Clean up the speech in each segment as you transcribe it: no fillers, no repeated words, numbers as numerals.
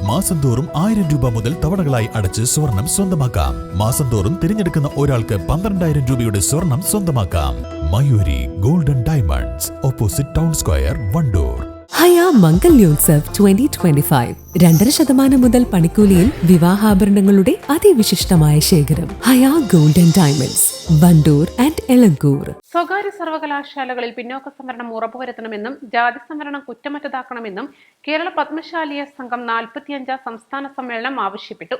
മാസം തോറും 1000 രൂപ മുതൽ തവണകളായി അടച്ച് സ്വർണം സ്വന്തമാക്കാം. മാസം തോറും തിരഞ്ഞെടുക്കുന്ന ഒരാൾക്ക് 12,000 രൂപയുടെ സ്വർണം സ്വന്തമാക്കാം. Mayuri golden diamonds, opposite town square, Wandoor. Haya Mangalyotsav 2025 2.5% മുതൽ പണിക്കൂലിയിൽ വിവാഹാഭരണങ്ങളുടെ അതിവിശിഷ്ടമായ ശേഖരം. Haya golden diamonds, Wandoor and Elankur. സ്വകാര്യ സർവകലാശാലകളിൽ പിന്നോക്ക സംവരണം ഉറപ്പുവരുത്തണമെന്നും ജാതി സംവരണം കുറ്റമറ്റതാക്കണമെന്നും കേരള പത്മശാലിയ സംഘം 45 സംസ്ഥാന സമ്മേളനം ആവശ്യപ്പെട്ടു.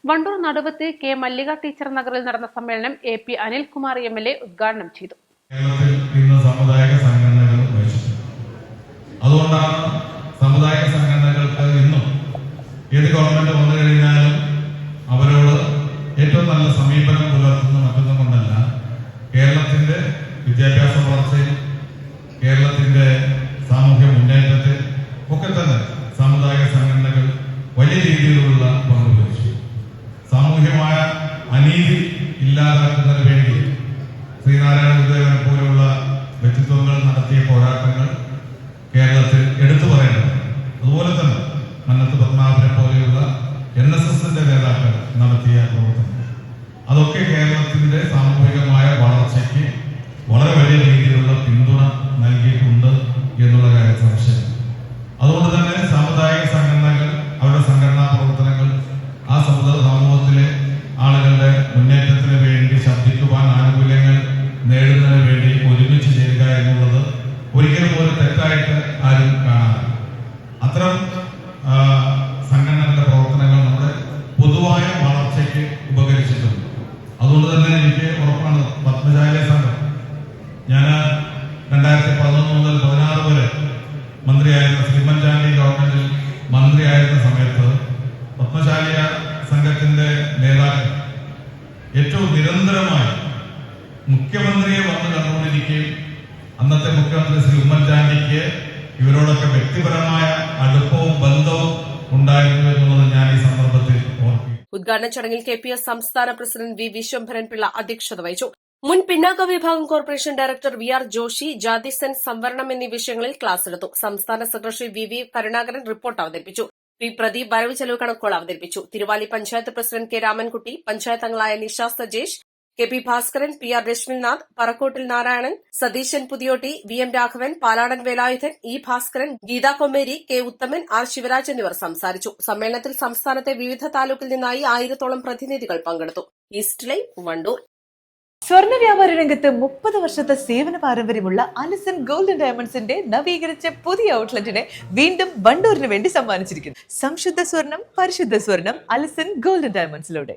വണ്ടൂർ നടുവത്ത് കെ മല്ലിക ടീച്ചർ നഗറിൽ നടന്ന സമ്മേളനം AP അനിൽകുമാർ MLA ഉദ്ഘാടനം ചെയ്തു. അതുകൊണ്ടാണ് സാമുദായിക സംഘടനകൾക്ക് ഇന്നും ഏത് ഗവൺമെന്റ് വന്നു കഴിഞ്ഞാലും അവരോട് ഏറ്റവും നല്ല സമീപനം പുലർത്തുന്ന മറ്റൊന്നും കൊണ്ടല്ല, കേരളത്തിന്റെ വിദ്യാഭ്യാസ വളർച്ചയിൽ, കേരളത്തിന്റെ സാമൂഹ്യ മുന്നേറ്റത്തിൽ ഒക്കെ തന്നെ സാമുദായിക സംഘടനകൾ വലിയ രീതിയിലുള്ള പങ്ക് വഹിച്ചു. സാമൂഹ്യമായ അനീതി ഇല്ലാതാക്കുന്നതിന് വേണ്ടി ശ്രീനാരായണ ഗുരുദേവനെ പോലുള്ള വ്യക്തിത്വങ്ങൾ നടത്തിയ പോരാട്ടങ്ങൾ കേരളത്തിൽ എടുത്തു പറയേണ്ടത്. അതുപോലെ തന്നെ മന്നത്ത് പത്മനാഭനെ പോലെയുള്ള NSSന്റെ നേതാക്കൾ നടത്തിയ പ്രവർത്തനങ്ങൾ, അതൊക്കെ കേരളത്തിന്റെ സാമൂഹികമായ വളർച്ചയ്ക്ക് വളരെ വലിയ രീതിയിലുള്ള പിന്തുണ നൽകിയിട്ടുണ്ട് എന്നുള്ള കാര്യം സംശയം. അതുകൊണ്ട് തന്നെ സാമുദായിക സംഘടനകൾ അവരുടെ സംഘടനാ പ്രവർത്തനങ്ങൾ ആ സമൂഹത്തിലെ ആളുകളുടെ മുന്നേറ്റത്തിന് വേണ്ടി ശബ്ദിക്കുവാൻ, ആനുകൂല്യങ്ങൾ നേടുന്നതിന് വേണ്ടി ഒരുമിച്ച് ചെയ്യുക എന്നുള്ളത് ഒരിക്കലും ഒരു തെറ്റായിട്ട് ആരും കാണാറില്ല. അത്തരം സംഘടനകളുടെ പ്രവർത്തനങ്ങൾ നമ്മുടെ പൊതുവായ വളർച്ചയ്ക്ക് ഉപകരിച്ചിട്ടുണ്ട്. അതുകൊണ്ട് തന്നെ എനിക്ക് ഉറപ്പാണ്, പത്മശാലിയ സംഘം, ഞാൻ 2011 മുതൽ 2016 വരെ മന്ത്രിയായിരുന്ന ഉമ്മൻചാണ്ടി ഗവൺമെന്റിൽ മന്ത്രിയായിരുന്ന സമയത്ത് പത്മശാലിയ സംഘത്തിന്റെ നേതാക്കൾ ഏറ്റവും നിരന്തരമായി മുഖ്യമന്ത്രിയെ വന്ന് കണ്ടുകൊണ്ടിരിക്കുകയും അന്നത്തെ മുഖ്യമന്ത്രി ശ്രീ ഉമ്മൻചാണ്ടിക്ക് ഇവരോടൊക്കെ വ്യക്തിപരമായ അടുപ്പവും ബന്ധവും ഉണ്ടായിരുന്നു എന്നുള്ളത് ഞാൻ ഈ സന്ദർഭത്തിൽ ഓർക്കുന്നു. ഉദ്ഘാടന ചടങ്ങിൽ KPS സംസ്ഥാന പ്രസിഡന്റ് V. വിശ്വംഭരൻ പിള്ള അധ്യക്ഷത വഹിച്ചു. മുൻ പിന്നാക്ക വിഭാഗം കോർപ്പറേഷൻ ഡയറക്ടർ VR ജോഷി ജാതി സെൻസ് സംവരണം എന്നീ വിഷയങ്ങളിൽ ക്ലാസ് എടുത്തു. സംസ്ഥാന സെക്രട്ടറി VV കരുണാകരൻ റിപ്പോർട്ട് അവതരിപ്പിച്ചു. P. പ്രദീപ് വരവ് ചെലവ് കണക്കുകൾ അവതരിപ്പിച്ചു. Thiruvali panchayat president K. രാമൻകുട്ടി, പഞ്ചായത്ത് അംഗങ്ങളായ Nisha Sajesh, KP Bhaskaran, PR രശ്മിനാഥ്, Parakkottil Narayanan, Satheesan പുതിയോട്ടി, VM Raghavan, പാലാടൻ Velayudhan, E. Bhaskaran, Gita Kommeri, K. ഉത്തമൻ, R. ശിവരാജ് എന്നിവർ സംസാരിച്ചു. സമ്മേളനത്തിൽ സംസ്ഥാനത്തെ വിവിധ താലൂക്കിൽ നിന്നായി 1000-ഓളം പ്രതിനിധികൾ പങ്കെടുത്തു. East live, Wandoor. സ്വർണ്ണ വ്യാപാര രംഗത്ത് 30 വർഷത്തെ സേവന പാരമ്പര്യമുള്ള അലിസൺ ഗോൾഡൻ ഡയമണ്ട്സിന്റെ നവീകരിച്ച പുതിയ ഔട്ട്ലെറ്റിനെ വീണ്ടും വണ്ടൂരിന് വേണ്ടി സമ്മാനിച്ചിരിക്കുന്നു. സംശുദ്ധ സ്വർണം, പരിശുദ്ധ സ്വർണം, അലിസൺ ഗോൾഡൻ ഡയമണ്ട്സിലൂടെ.